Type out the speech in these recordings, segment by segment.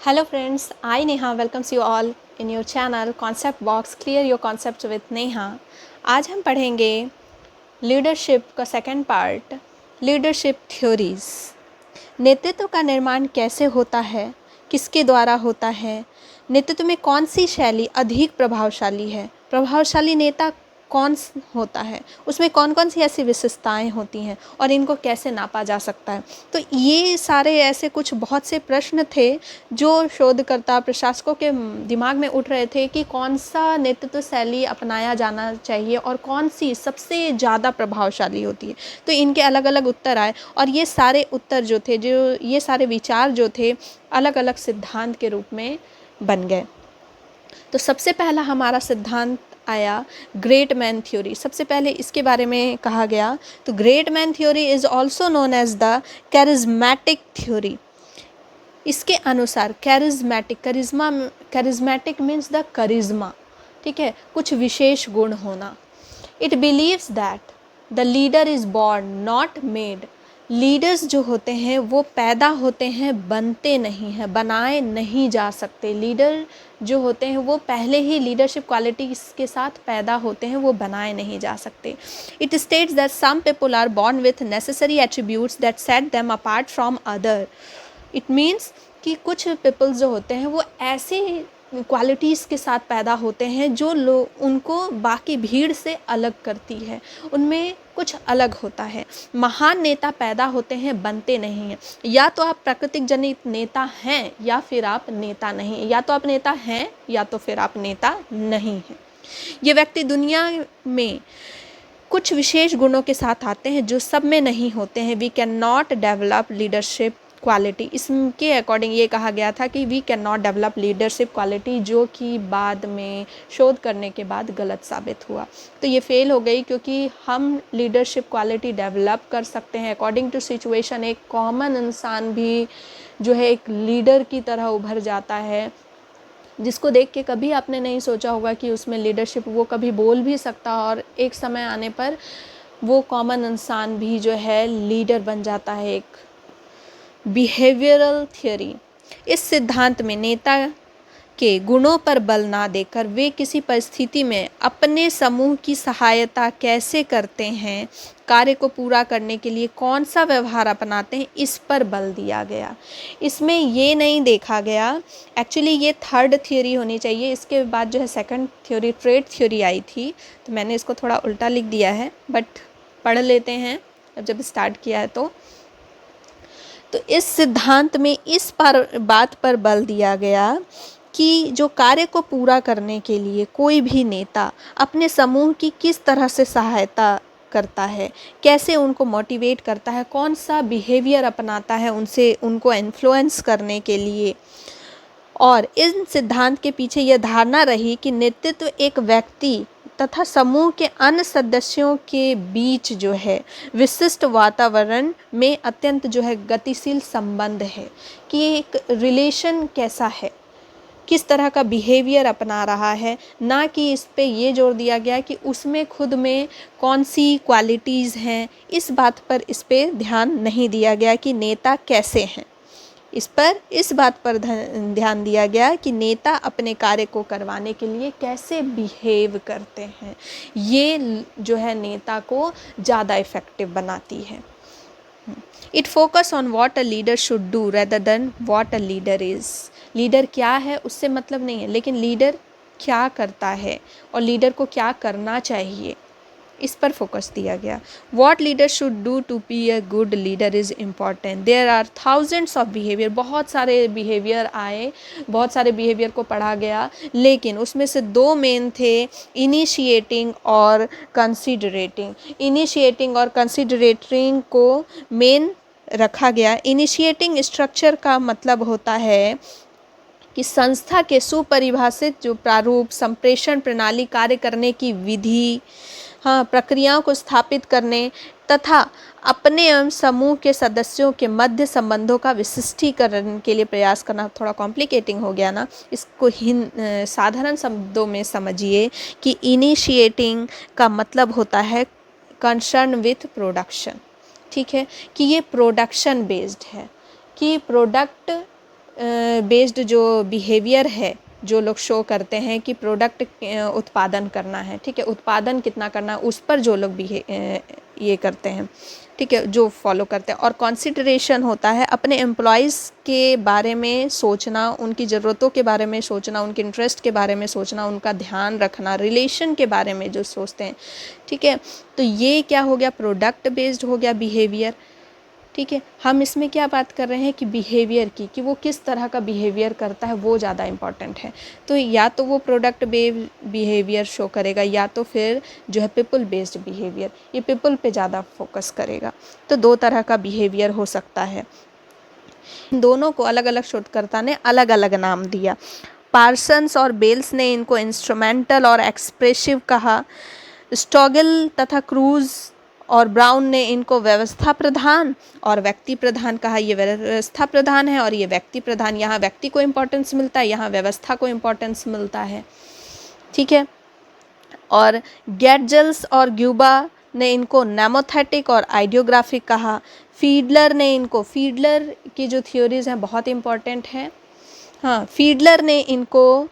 Hello friends, I Neha welcomes you all in your channel Concept Box Clear Your Concepts with Neha। आज हम पढ़ेंगे leadership का second part, leadership theories. नेतृत्व का निर्माण कैसे होता है, किसके द्वारा होता है, नेतृत्व में कौन सी शैली अधिक प्रभावशाली है, प्रभावशाली नेता कौन होता है, उसमें कौन कौन सी ऐसी विशेषताएं होती हैं और इनको कैसे नापा जा सकता है। तो ये सारे ऐसे कुछ बहुत से प्रश्न थे जो शोधकर्ता प्रशासकों के दिमाग में उठ रहे थे कि कौन सा नेतृत्व शैली अपनाया जाना चाहिए और कौन सी सबसे ज़्यादा प्रभावशाली होती है। तो इनके अलग अलग उत्तर आए और ये सारे उत्तर जो थे, जो ये सारे विचार जो थे, अलग अलग सिद्धांत के रूप में बन गए। तो सबसे पहला हमारा सिद्धांत आया ग्रेट मैन थ्योरी। सबसे पहले इसके बारे में कहा गया। तो great man theory is also known as the charismatic theory. इसके अनुसार कैरिज्मेटिक मीन्स द करिज्मा, ठीक है, कुछ विशेष गुण होना। It believes that the leader is born not made. Leaders जो होते हैं वो पैदा होते हैं, बनते नहीं हैं, बनाए नहीं जा सकते। लीडर जो होते हैं वो पहले ही लीडरशिप क्वालिटीज़ के साथ पैदा होते हैं, वो बनाए नहीं जा सकते। It states that some people are born with necessary attributes that set them apart from other. It means कि कुछ पीपल्स जो होते हैं वो ऐसी क्वालिटीज़ के साथ पैदा होते हैं जो लोग उनको बाकी भीड़ से अलग करती है, उनमें कुछ अलग होता है। महान नेता पैदा होते हैं, बनते नहीं हैं। या तो आप प्राकृतिक जनित नेता हैं या फिर आप नेता नहीं हैं, या तो आप नेता हैं या तो फिर आप नेता नहीं हैं। ये व्यक्ति दुनिया में कुछ विशेष गुणों के साथ आते हैं जो सब में नहीं होते हैं। We can not develop leadership quality. इसके अकॉर्डिंग ये कहा गया था कि we can not develop leadership quality, जो कि बाद में शोध करने के बाद गलत साबित हुआ। तो ये फेल हो गई, क्योंकि हम लीडरशिप क्वालिटी डेवलप कर सकते हैं अकॉर्डिंग टू सिचुएशन। एक कॉमन इंसान भी जो है एक लीडर की तरह उभर जाता है, जिसको देख के कभी आपने नहीं सोचा होगा कि उसमें लीडरशिप, वो कभी बोल भी सकता, और एक समय आने पर वो कॉमन इंसान भी जो है लीडर बन जाता है। एक बिहेवियरल थ्योरी। इस सिद्धांत में नेता के गुणों पर बल ना देकर वे किसी परिस्थिति में अपने समूह की सहायता कैसे करते हैं, कार्य को पूरा करने के लिए कौन सा व्यवहार अपनाते हैं, इस पर बल दिया गया। इसमें ये नहीं देखा गया, एक्चुअली ये थर्ड थ्योरी होनी चाहिए। इसके बाद जो है सेकंड थ्योरी ट्रेड थ्योरी आई थी, तो मैंने इसको थोड़ा उल्टा लिख दिया है, बट पढ़ लेते हैं अब जब स्टार्ट किया है। तो इस सिद्धांत में इस बात पर बल दिया गया कि जो कार्य को पूरा करने के लिए कोई भी नेता अपने समूह की किस तरह से सहायता करता है, कैसे उनको मोटिवेट करता है, कौन सा बिहेवियर अपनाता है उनको इन्फ्लुएंस करने के लिए। और इन सिद्धांत के पीछे यह धारणा रही कि नेतृत्व एक व्यक्ति तथा समूह के अन्य सदस्यों के बीच जो है विशिष्ट वातावरण में अत्यंत जो है गतिशील संबंध है, कि एक रिलेशन कैसा है, किस तरह का बिहेवियर अपना रहा है, ना कि इस पे ये जोर दिया गया कि उसमें खुद में कौन सी क्वालिटीज़ हैं। इस बात पर इस पे ध्यान नहीं दिया गया कि नेता कैसे हैं। इस बात पर ध्यान दिया गया कि नेता अपने कार्य को करवाने के लिए कैसे बिहेव करते हैं। ये जो है नेता को ज़्यादा इफ़ेक्टिव बनाती है। It focus on what a leader should do rather than what a leader is. Leader क्या है उससे मतलब नहीं है, लेकिन लीडर क्या करता है और लीडर को क्या करना चाहिए, इस पर फोकस दिया गया। What leader should do to be a good leader is important. There are thousands of behaviour. बहुत सारे बिहेवियर आए, बहुत सारे बिहेवियर को पढ़ा गया, लेकिन उसमें से दो मेन थे, इनिशिएटिंग और कंसिडरेटिंग। इनिशिएटिंग और कंसिडरेटिंग को मेन रखा गया। इनिशिएटिंग स्ट्रक्चर का मतलब होता है कि संस्था के सुपरिभाषित जो प्रारूप, संप्रेषण प्रणाली, कार्य करने की विधि, प्रक्रियाओं को स्थापित करने तथा अपने एवं समूह के सदस्यों के मध्य संबंधों का विशिष्टीकरण के लिए प्रयास करना। थोड़ा कॉम्प्लिकेटिंग हो गया ना, इसको साधारण शब्दों में समझिए कि इनिशिएटिंग का मतलब होता है कंसर्न विथ प्रोडक्शन, ठीक है, कि ये प्रोडक्शन बेस्ड है, कि प्रोडक्ट बेस्ड जो बिहेवियर है जो लोग शो करते हैं कि प्रोडक्ट उत्पादन करना है, ठीक है, उत्पादन कितना करना है, उस पर जो लोग ये करते हैं, ठीक है, जो फॉलो करते हैं। और कंसिडरेशन होता है अपने एम्प्लॉयज़ के बारे में सोचना, उनकी ज़रूरतों के बारे में सोचना, उनके इंटरेस्ट के बारे में सोचना, उनका ध्यान रखना, रिलेशन के बारे में जो सोचते हैं, ठीक है। तो ये क्या हो गया, प्रोडक्ट बेस्ड हो गया बिहेवियर, ठीक है। हम इसमें क्या बात कर रहे हैं कि बिहेवियर की, कि वो किस तरह का बिहेवियर करता है, वो ज़्यादा इम्पॉर्टेंट है। तो या तो वो प्रोडक्ट बेस्ड बिहेवियर शो करेगा, या तो फिर जो है पीपल बेस्ड बिहेवियर, ये पीपल पे ज़्यादा फोकस करेगा। तो दो तरह का बिहेवियर हो सकता है। दोनों को अलग अलग शोधकर्ता ने अलग अलग नाम दिया। पार्सन्स और बेल्स ने इनको इंस्ट्रूमेंटल और एक्सप्रेसिव कहा। स्टॉगल तथा क्रूज और ब्राउन ने इनको व्यवस्था प्रधान और व्यक्ति प्रधान कहा। ये व्यवस्था प्रधान है और ये व्यक्ति प्रधान, यहाँ व्यक्ति को इम्पोर्टेंस मिलता है, यहाँ व्यवस्था को इम्पोर्टेंस मिलता है, ठीक है। और गेटजल्स और ग्यूबा ने इनको नेमोथेटिक और आइडियोग्राफिक कहा। फीडलर ने इनको, फीडलर की जो थ्योरीज हैं बहुत इम्पॉर्टेंट हैं, हाँ, फीडलर ने इनको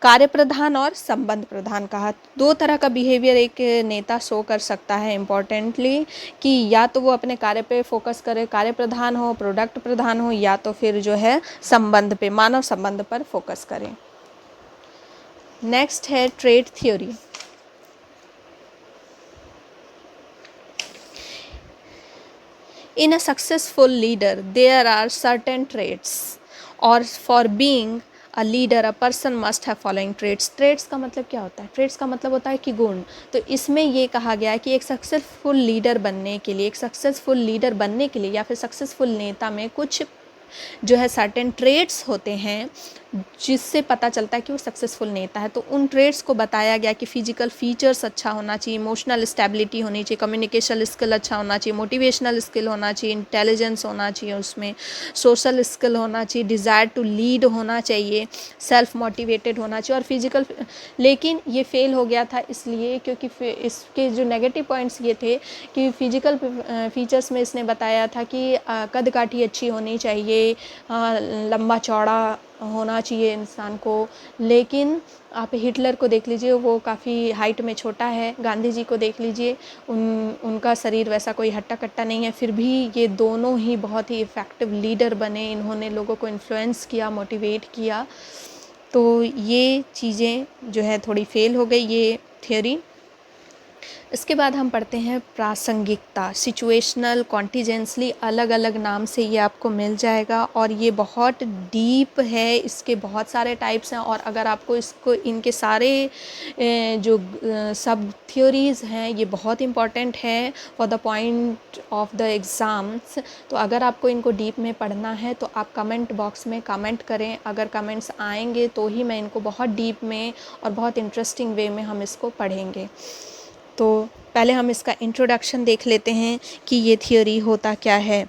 कार्य प्रधान और संबंध प्रधान कहा। दो तरह का बिहेवियर एक नेता शो कर सकता है इम्पोर्टेंटली, कि या तो वो अपने कार्य पे फोकस करे, कार्य प्रधान हो, प्रोडक्ट प्रधान हो, या तो फिर जो है संबंध पे, मानव संबंध पर फोकस करें। नेक्स्ट है trade theory. In a successful leader, there are certain traits, और for being a leader, a person must have following traits. Traits का मतलब क्या होता है? Traits का मतलब होता है कि गुण। तो इसमें ये कहा गया है कि एक सक्सेसफुल लीडर बनने के लिए, एक सक्सेसफुल लीडर बनने के लिए या फिर सक्सेसफुल नेता में कुछ जो है सर्टेन ट्रेड्स होते हैं जिससे पता चलता है कि वो सक्सेसफुल नेता है। तो उन ट्रेड्स को बताया गया कि फिजिकल फीचर्स अच्छा होना चाहिए, इमोशनल स्टेबिलिटी होनी चाहिए, कम्युनिकेशन स्किल अच्छा होना चाहिए, मोटिवेशनल स्किल होना चाहिए, इंटेलिजेंस होना चाहिए, उसमें सोशल स्किल होना चाहिए, डिज़ायर टू लीड होना चाहिए, सेल्फ मोटिवेटेड होना चाहिए और फिजिकल। लेकिन ये फेल हो गया था इसलिए क्योंकि इसके जो नेगेटिव पॉइंट्स ये थे कि फिजिकल फीचर्स में इसने बताया था कि कद काठी अच्छी होनी चाहिए, लंबा चौड़ा होना चाहिए इंसान को। लेकिन आप हिटलर को देख लीजिए, वो काफ़ी हाइट में छोटा है। गांधी जी को देख लीजिए, उनका शरीर वैसा कोई हट्टा कट्टा नहीं है, फिर भी ये दोनों ही बहुत ही इफ़ेक्टिव लीडर बने। इन्होंने लोगों को इन्फ्लुएंस किया, मोटिवेट किया। तो ये चीज़ें जो है थोड़ी फेल हो गई ये थ्योरी। इसके बाद हम पढ़ते हैं प्रासंगिकता, सिचुएशनल, कॉन्टीजेंसली, अलग अलग नाम से ये आपको मिल जाएगा और ये बहुत डीप है, इसके बहुत सारे टाइप्स हैं। और अगर आपको इसको इनके सारे जो सब थ्योरीज़ हैं ये बहुत इम्पॉर्टेंट है for the point of the exams. तो अगर आपको इनको डीप में पढ़ना है तो आप कमेंट बॉक्स में कमेंट करें। अगर कमेंट्स आएंगे तो ही मैं इनको बहुत डीप में और बहुत इंटरेस्टिंग वे में हम इसको पढ़ेंगे। तो पहले हम इसका इंट्रोडक्शन देख लेते हैं कि ये थ्योरी होता क्या है।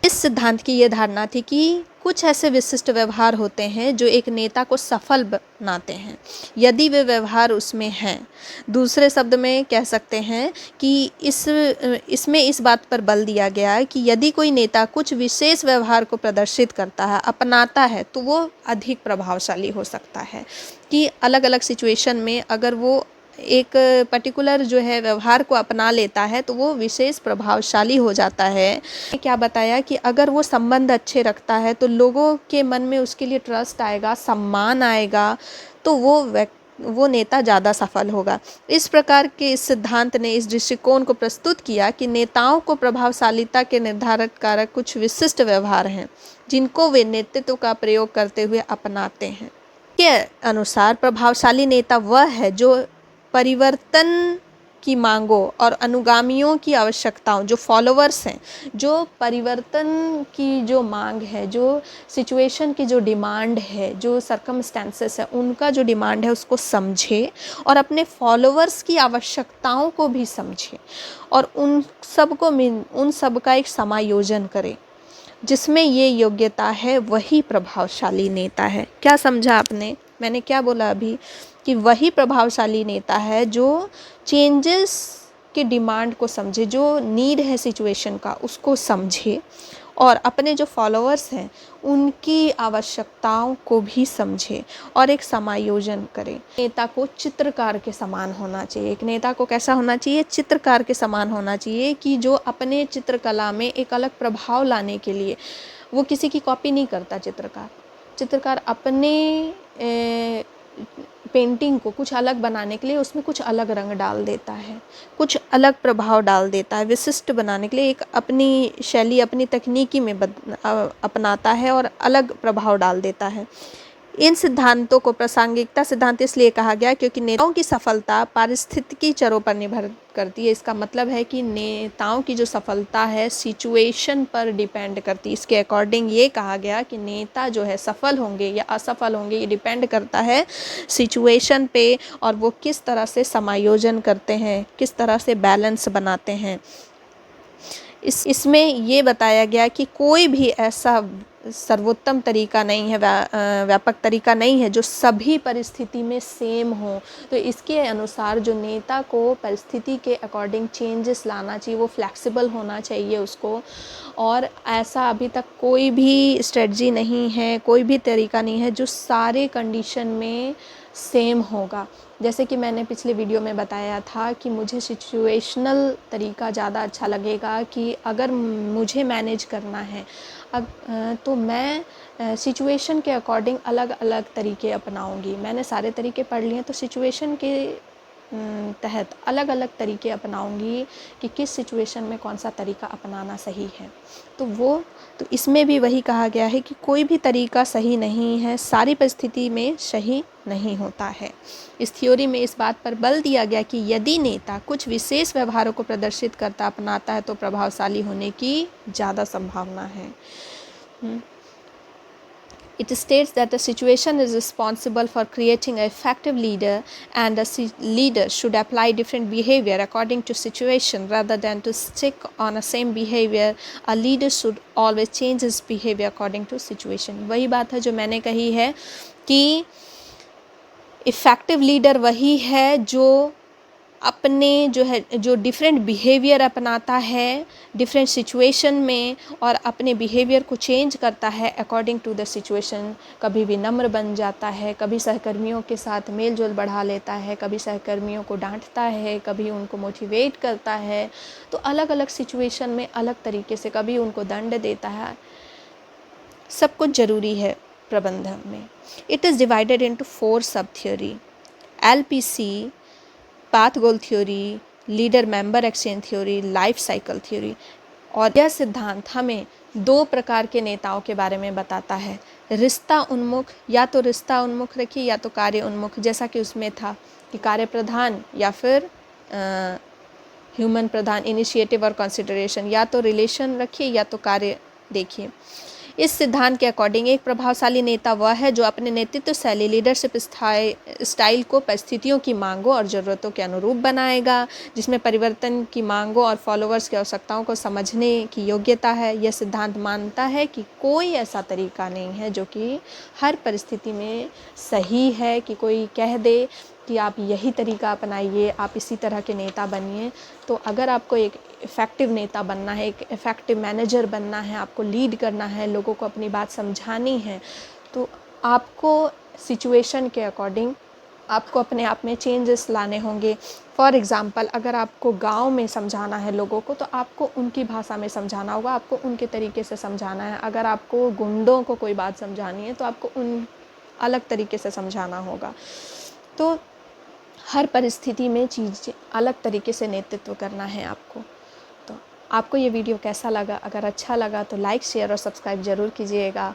इस सिद्धांत की ये धारणा थी कि कुछ ऐसे विशिष्ट व्यवहार होते हैं जो एक नेता को सफल बनाते हैं यदि वे व्यवहार उसमें हैं। दूसरे शब्द में कह सकते हैं कि इसमें इस बात पर बल दिया गया है कि यदि कोई नेता कुछ विशेष व्यवहार को प्रदर्शित करता है, अपनाता है, तो वो अधिक प्रभावशाली हो सकता है। कि अलग अलग सिचुएशन में अगर वो एक पर्टिकुलर जो है व्यवहार को अपना लेता है तो वो विशेष प्रभावशाली हो जाता है। क्या बताया कि अगर वो संबंध अच्छे रखता है तो लोगों के मन में उसके लिए ट्रस्ट आएगा, सम्मान आएगा, तो वो नेता ज़्यादा सफल होगा। इस प्रकार के इस सिद्धांत ने इस दृष्टिकोण को प्रस्तुत किया कि नेताओं को प्रभावशालीता के निर्धारक कारक कुछ विशिष्ट व्यवहार हैं जिनको वे नेतृत्व का प्रयोग करते हुए अपनाते हैं। के अनुसार प्रभावशाली नेता वह है जो परिवर्तन की मांगों और अनुगामियों की आवश्यकताओं, जो फॉलोअर्स हैं, जो परिवर्तन की जो मांग है, जो सिचुएशन की जो डिमांड है, जो सर्कमस्टेंसेस है, उनका जो डिमांड है उसको समझे और अपने फॉलोअर्स की आवश्यकताओं को भी समझे और उन सब का एक समायोजन करे। जिसमें ये योग्यता है वही प्रभावशाली नेता है। क्या समझा आपने? मैंने क्या बोला अभी कि वही प्रभावशाली नेता है जो चेंजेस के डिमांड को समझे, जो नीड है सिचुएशन का उसको समझे और अपने जो फॉलोअर्स हैं उनकी आवश्यकताओं को भी समझे और एक समायोजन करे। नेता को चित्रकार के समान होना चाहिए। एक नेता को कैसा होना चाहिए? चित्रकार के समान होना चाहिए, कि जो अपने चित्रकला में एक अलग प्रभाव लाने के लिए वो किसी की कॉपी नहीं करता। चित्रकार अपने पेंटिंग को कुछ अलग बनाने के लिए उसमें कुछ अलग रंग डाल देता है, कुछ अलग प्रभाव डाल देता है, विशिष्ट बनाने के लिए एक अपनी शैली, अपनी तकनीकी में अपनाता है और अलग प्रभाव डाल देता है। इन सिद्धांतों को प्रासंगिकता सिद्धांत इसलिए कहा गया क्योंकि नेताओं की सफलता पारिस्थितिकी चरों पर निर्भर करती है। इसका मतलब है कि नेताओं की जो सफलता है सिचुएशन पर डिपेंड करती है। इसके अकॉर्डिंग ये कहा गया कि नेता जो है सफल होंगे या असफल होंगे ये डिपेंड करता है सिचुएशन पे, और वो किस तरह से समायोजन करते हैं, किस तरह से बैलेंस बनाते हैं। इसमें ये बताया गया कि कोई भी ऐसा सर्वोत्तम तरीका नहीं है, व्यापक तरीका नहीं है जो सभी परिस्थिति में सेम हो। तो इसके अनुसार जो नेता को परिस्थिति के अकॉर्डिंग चेंजेस लाना चाहिए, वो फ्लेक्सिबल होना चाहिए उसको। और ऐसा अभी तक कोई भी स्ट्रेटजी नहीं है, कोई भी तरीका नहीं है जो सारे कंडीशन में सेम होगा। जैसे कि मैंने पिछले वीडियो में बताया था कि मुझे सिचुएशनल तरीका ज़्यादा अच्छा लगेगा, कि अगर मुझे मैनेज करना है तो मैं सिचुएशन के अकॉर्डिंग अलग अलग तरीके अपनाऊंगी। मैंने सारे तरीके पढ़ लिए तो सिचुएशन के तहत अलग अलग तरीके अपनाऊंगी कि किस सिचुएशन में कौन सा तरीका अपनाना सही है। तो इसमें भी वही कहा गया है कि कोई भी तरीका सही नहीं है, सारी परिस्थिति में सही नहीं होता है। इस थ्योरी में इस बात पर बल दिया गया कि यदि नेता कुछ विशेष व्यवहारों को प्रदर्शित करता अपनाता है तो प्रभावशाली होने की ज़्यादा संभावना है। It states that the situation is responsible for creating an effective leader, and the leader should apply different behavior according to situation rather than to stick on the same behavior. A leader should always change his behavior according to situation. वही बात है जो मैंने कही है कि effective leader वही है जो अपने जो डिफरेंट बिहेवियर अपनाता है डिफरेंट सिचुएशन में और अपने बिहेवियर को चेंज करता है अकॉर्डिंग टू द सिचुएशन। कभी विनम्र बन जाता है, कभी सहकर्मियों के साथ मेल जोल बढ़ा लेता है, कभी सहकर्मियों को डांटता है, कभी उनको मोटिवेट करता है। तो अलग अलग सिचुएशन में अलग तरीके से, कभी उनको दंड देता है। सब कुछ ज़रूरी है प्रबंधन में। इट इज़ डिवाइडेड इनटू 4 सब थ्योरी: LPC, पाथ गोल theory, leader member exchange theory, life cycle theory. और यह सिद्धांत हमें 2 प्रकार के नेताओं के बारे में बताता है: रिश्ता उन्मुख, या तो रिश्ता उन्मुख रखिए या तो कार्य उन्मुख, जैसा कि उसमें था कि कार्य प्रधान या फिर ह्यूमन प्रधान, इनिशिएटिव और कंसिडरेशन। या तो रिलेशन रखिए या तो कार्य देखिए। इस सिद्धांत के अकॉर्डिंग एक प्रभावशाली नेता वह है जो अपने नेतृत्व शैली, लीडरशिप स्टाइल को परिस्थितियों की मांगों और ज़रूरतों के अनुरूप बनाएगा, जिसमें परिवर्तन की मांगों और फॉलोअर्स की आवश्यकताओं को समझने की योग्यता है। यह सिद्धांत मानता है कि कोई ऐसा तरीका नहीं है जो कि हर परिस्थिति में सही है, कि कोई कह दे कि आप यही तरीका अपनाइए, आप इसी तरह के नेता बनिए। तो अगर आपको एक इफ़ेक्टिव नेता बनना है, एक इफ़ेक्टिव मैनेजर बनना है, आपको लीड करना है, लोगों को अपनी बात समझानी है, तो आपको सिचुएशन के अकॉर्डिंग आपको अपने आप में चेंजेस लाने होंगे। फॉर एग्ज़ाम्पल, अगर आपको गांव में समझाना है लोगों को तो आपको उनकी भाषा में समझाना होगा, आपको उनके तरीके से समझाना है। अगर आपको गुंडों को कोई बात समझानी है तो आपको उन अलग तरीके से समझाना होगा। तो हर परिस्थिति में चीज़ अलग तरीके से नेतृत्व करना है आपको। तो आपको ये वीडियो कैसा लगा? अगर अच्छा लगा तो लाइक, शेयर और सब्सक्राइब ज़रूर कीजिएगा।